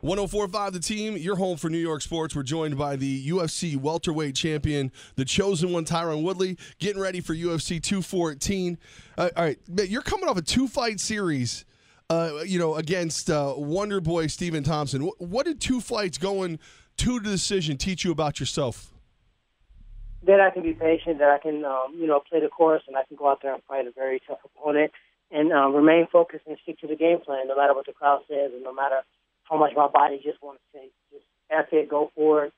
104.5 The Team, your home for New York sports. We're joined by the UFC welterweight champion, the chosen one, Tyron Woodley, getting ready for UFC 214. All right, you're coming off a two-fight series, against Wonder Boy Stephen Thompson. What did two fights going to the decision teach you about yourself? That I can be patient, that I can, play the course, and I can go out there and fight a very tough opponent and remain focused and stick to the game plan, no matter what the crowd says and no matter how much my body just wants to say. Just F it, go for it,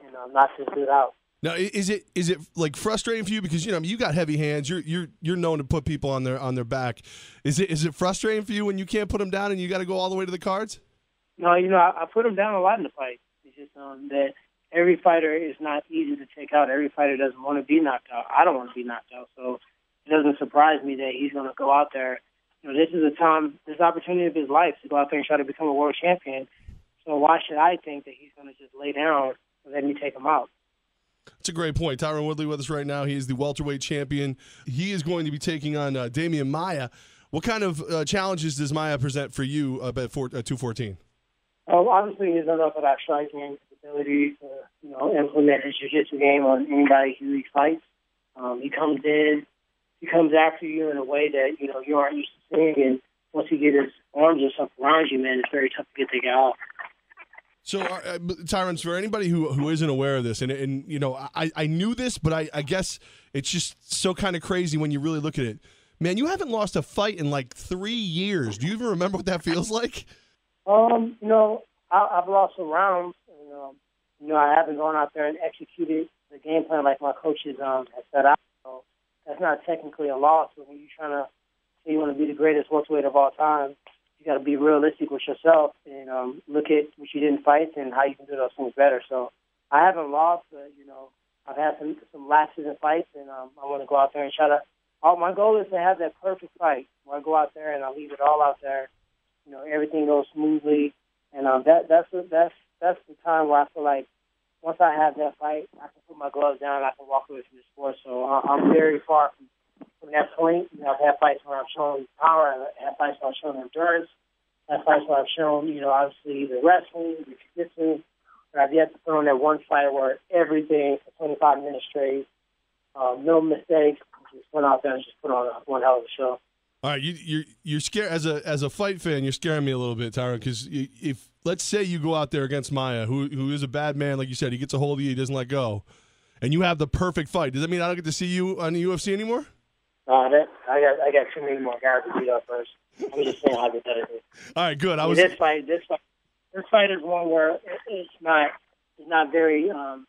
and not just do it out. Now, is it like frustrating for you because you got heavy hands? You're known to put people on their back. Is it frustrating for you when you can't put them down and you got to go all the way to the cards? No, I put them down a lot in the fight. It's just that every fighter is not easy to take out. Every fighter doesn't want to be knocked out. I don't want to be knocked out, so it doesn't surprise me that he's going to go out there. This is this opportunity of his life to go out there and try to become a world champion. So why should I think that he's going to just lay down and let me take him out? That's a great point. Tyron Woodley with us right now. He is the welterweight champion. He is going to be taking on Demian Maia. What kind of challenges does Maia present for you at 214? Obviously, he's enough of that striking ability to implement his jiu-jitsu game on anybody who he fights. He comes in. He comes after you in a way that, you aren't used to seeing. And once he gets his arms or something around you, man, it's very tough to get the guy off. So, Tyron, for anybody who isn't aware of this, and I knew this, but I guess it's just so kind of crazy when you really look at it. Man, you haven't lost a fight in like 3 years. Do you even remember what that feels like? I've lost some rounds. And, I haven't gone out there and executed the game plan like my coaches have set out. So that's not technically a loss. But when you're trying to say you want to be the greatest welterweight of all time, you got to be realistic with yourself and look at what you didn't fight and how you can do those things better. So I haven't lost, but I've had some lapses in fights, and I want to go out there and try to. My goal is to have that perfect fight where I go out there and I leave it all out there. Everything goes smoothly, and that's the time where I feel like once I have that fight, I can put my gloves down and I can walk away from the sport. So I'm very far from that point. I've had fights where I've shown power. I've had fights where I've shown endurance. I've had fights where I've shown, obviously the wrestling, the jiu-jitsu. But I've yet to put on that one fight where everything for 25 minutes straight, no mistakes, just went out there and just put on one hell of a show. All right, you're scared as a fight fan. You're scaring me a little bit, Tyron, because if let's say you go out there against Maia, who is a bad man, like you said, he gets a hold of you, he doesn't let go, and you have the perfect fight. Does that mean I don't get to see you on the UFC anymore? I got too many more guys to beat up first. I'm just saying hypothetically. All right, good. This fight is one where it's not very. It's not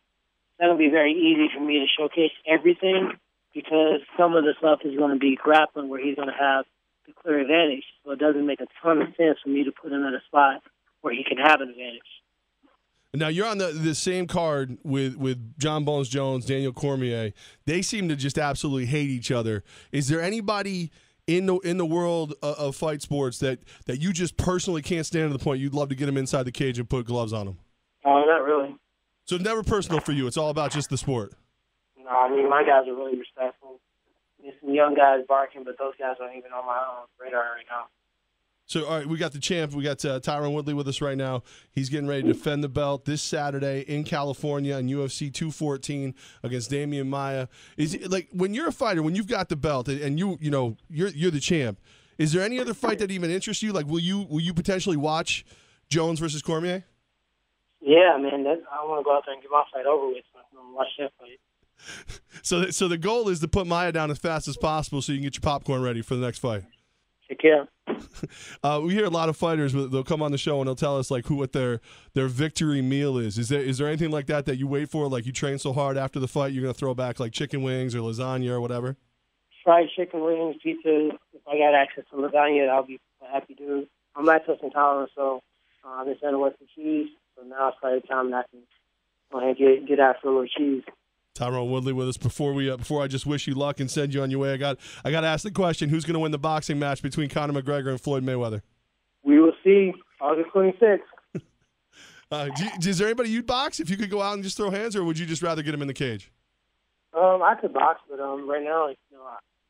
gonna be very easy for me to showcase everything because some of the stuff is going to be grappling where he's going to have the clear advantage. So it doesn't make a ton of sense for me to put him in a spot where he can have an advantage. Now, you're on the same card with John Bones Jones, Daniel Cormier. They seem to just absolutely hate each other. Is there anybody in the world of fight sports that you just personally can't stand to the point you'd love to get him inside the cage and put gloves on him? Not really. So never personal for you. It's all about just the sport. No, my guys are really respectful. There's some young guys barking, but those guys aren't even on my radar right now. So, all right, we got the champ. We got Tyron Woodley with us right now. He's getting ready to defend the belt this Saturday in California in UFC 214 against Demian Maia. Is it, like, when you're a fighter, when you've got the belt and you're the champ, is there any other fight that even interests you? Like, will you potentially watch Jones versus Cormier? Yeah, man. I want to go out there and get my fight over with, so I can watch that fight. So the goal is to put Maia down as fast as possible so you can get your popcorn ready for the next fight. Heck yeah. We hear a lot of fighters, they'll come on the show and they'll tell us like what their victory meal is. Is there anything like that you wait for? Like you train so hard after the fight, you're going to throw back like chicken wings or lasagna or whatever? Fried chicken wings, pizza. If I got access to lasagna, I'll be happy to do. I'm lactose intolerant, so I've been sending with some cheese. So now it's probably time that I can go ahead and get after a little cheese. Tyron Woodley with us. Before I just wish you luck and send you on your way, I got to ask the question: who's going to win the boxing match between Conor McGregor and Floyd Mayweather? We will see. August 26th. Is there anybody you'd box if you could go out and just throw hands, or would you just rather get him in the cage? I could box, but right now,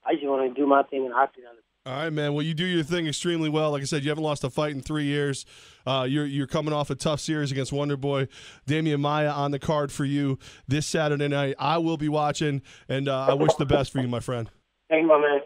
I just want to do my thing in the octagon. All right, man. Well, you do your thing extremely well. Like I said, you haven't lost a fight in 3 years. You're coming off a tough series against Wonder Boy. Damian Maia on the card for you this Saturday night. I will be watching, and I wish the best for you, my friend. Thank you, my man.